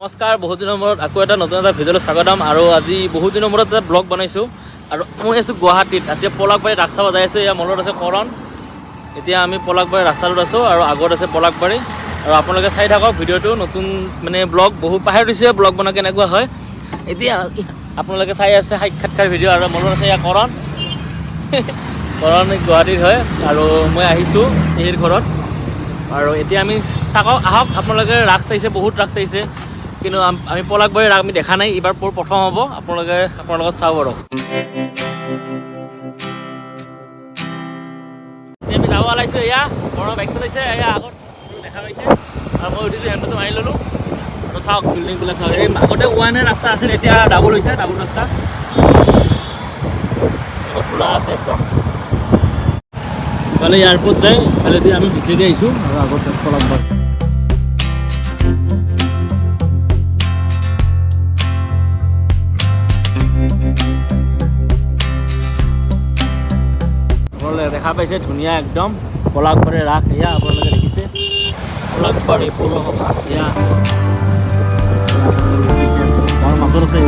নমস্কাৰ, বহুত দিনৰ মূৰত আকৌ এটা নতুন এটা ভিডিঅ'লৈ স্বাগতম। আৰু আজি বহুত দিনৰ মূৰত এটা ব্লগ বনাইছোঁ আৰু মই আছোঁ গুৱাহাটীত। এতিয়া পলাকবাৰী ৰাস্তা বজাই আছে। ইয়াৰ মলত আছে কৰণ। এতিয়া আমি পলাকবাৰী ৰাস্তাটোত আছোঁ আৰু আগত আছে পলাকবাৰী। আৰু আপোনালোকে চাই থাকক ভিডিঅ'টো, নতুন মানে ব্লগ বহুত পাহৰি দিছে ব্লগ বনাই কেনেকুৱা হয়। এতিয়া আপোনালোকে চাই আছে সাক্ষাৎকাৰ ভিডিঅ' আৰু মলত আছে ইয়াৰ কৰণ। কৰণ গুৱাহাটীত হয় আৰু মই আহিছোঁ এইৰ ঘৰত। আৰু এতিয়া আমি আহক, আপোনালোকে ৰাস চাইছে, বহুত ৰাস চাইছে, কিন্তু আমি পলাকবাৰী ৰাস আমি দেখা নাই। এইবাৰ প্ৰথম হ'ব। আপোনালোকে আপোনাৰ লগত চাওঁ আৰু আমি যাব ওলাইছোঁ। এয়া বৰৰ বাইক চলাইছে, এয়া আগত দেখা পাইছে আৰু মই উঠিছোঁ, হেণ্ডটো মাৰি ল'লোঁ আৰু চাওক বিল্ডিংবিলাক চাওক। এই আগতে ওৱানে ৰাস্তা আছিল, এতিয়া ডাবল হৈছে, ডাবল ৰাস্তা খোলা আছে একদম। ইফালে এয়াৰপৰ্ট যায়, ইফালেদি আমি ভিতৰেদি আহিছোঁ আৰু আগত পলাকবাৰী। দেখা পাইছে ধুনীয়া একদম পলাকবাৰী ৰাস। এয়া আপোনালোকে দেখিছে পলাকবাৰী পৌৰসভা। এয়া মোৰ মাজত আছে।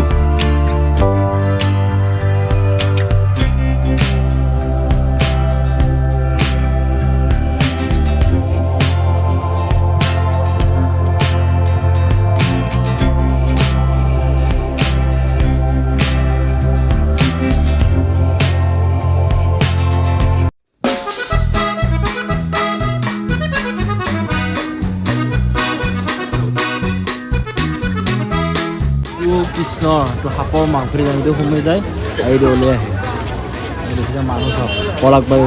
কৃষ্ণ তো সাপৰ মাংসৰি জানিটো সোমাই যায়, এইটো উলিয়াই আহে। দেখিছে মানুহ চাওক, পলাকবাৰী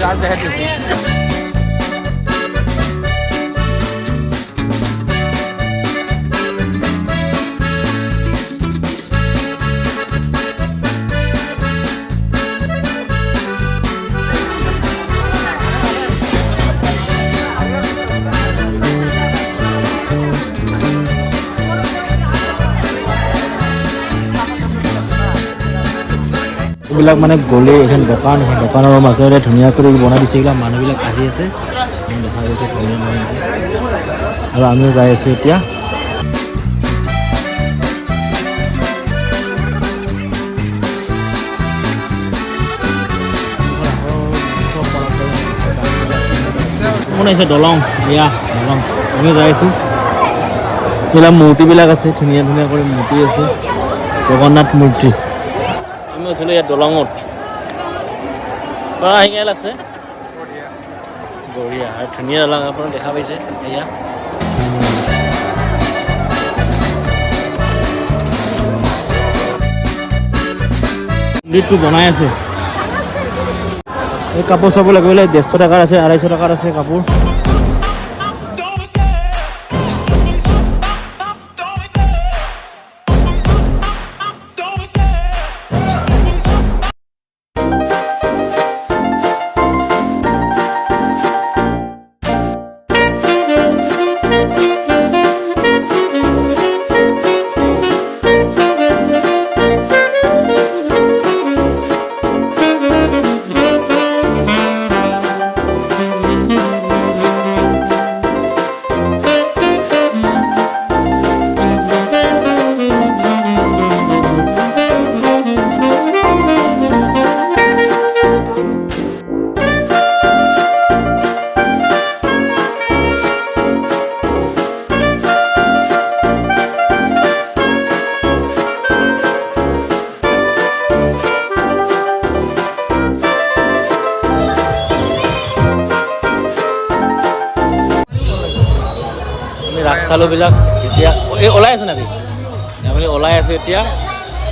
ৰাস দেখাই দিছে। এইবিলাক মানে গ'লে এখন দোকান, সেই দোকানৰ মাজেৰে ধুনীয়া কৰি বনাই দিছে। এইবিলাক মানুহবিলাক আহি আছে, দেখা গৈছে ধুনীয়া মানুহ। আৰু আমিও যাই আছোঁ এতিয়া। বনাইছে দলং, এয়া দলং, আমিও যাই আছোঁ। এইবিলাক মূৰ্তিবিলাক আছে, ধুনীয়া ধুনীয়া কৰি মূৰ্তি আছে, জগন্নাথ মূৰ্তি। আমি উঠিলোঁ ইয়াত দলঙত। পৰা শিঙাল আছে, বঢ়িয়া আৰু ধুনীয়া দলং আপোনালোকে দেখা পাইছে। এয়া মন্দিৰটো বনাই আছে। এই কাপোৰ চাব লাগিলে 150 টকাৰ আছে, 250 টকাৰ আছে কাপোৰ। ৰাস্তালোবিলাক এতিয়া এই ওলাই আছোঁ নাকি, আপুনি ওলাই আছে এতিয়া।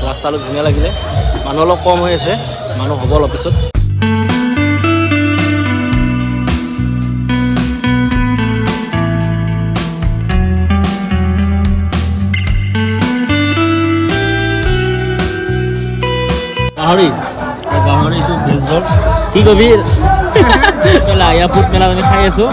ৰাস্তালো ধুনীয়া লাগিলে, মানুহ অলপ কম হৈ আছে, মানুহ হ'ব অলপ পিছত। গাহৰিটো ভেজ ৰোল কি কবি। লায়া ফুড মেলা আমি খাই আছোঁ।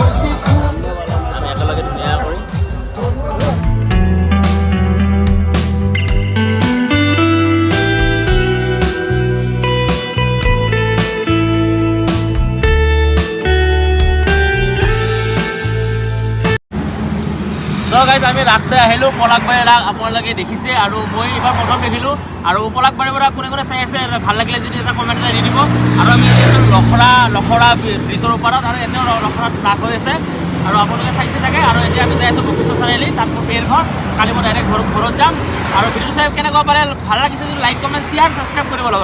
হেল্ল' গাইজ, আমি ৰাস চাই আহিলোঁ। পলাশবাৰী ৰাস আপোনালোকে দেখিছে আৰু মই এইবাৰ প্ৰথম দেখিলোঁ। আৰু পলাশবাৰীৰ পৰা কোনে কোনে চাই আছে ভাল লাগিলে যদি এটা কমেণ্ট এটা দি দিব। আৰু আমি এতিয়া লখৰা ব্ৰিজৰ ওপৰত আৰু এতিয়াও লখৰাত ৰাস হৈ আছে আৰু আপোনালোকে চাইছে চাগে। আৰু এতিয়া আমি যাই আছোঁ বশিষ্ঠ চাৰিআলি, তাত মোৰ পেৰ ঘৰ। কালি মই ডাইৰেক্ট ঘৰত যাম। আৰু ভিডিঅ'টো চাই কেনেকুৱা পাৰে ভাল লাগিছে যদি লাইক কমেণ্ট শ্বেয়াৰ ছাবস্ক্ৰাইব কৰিব লগত।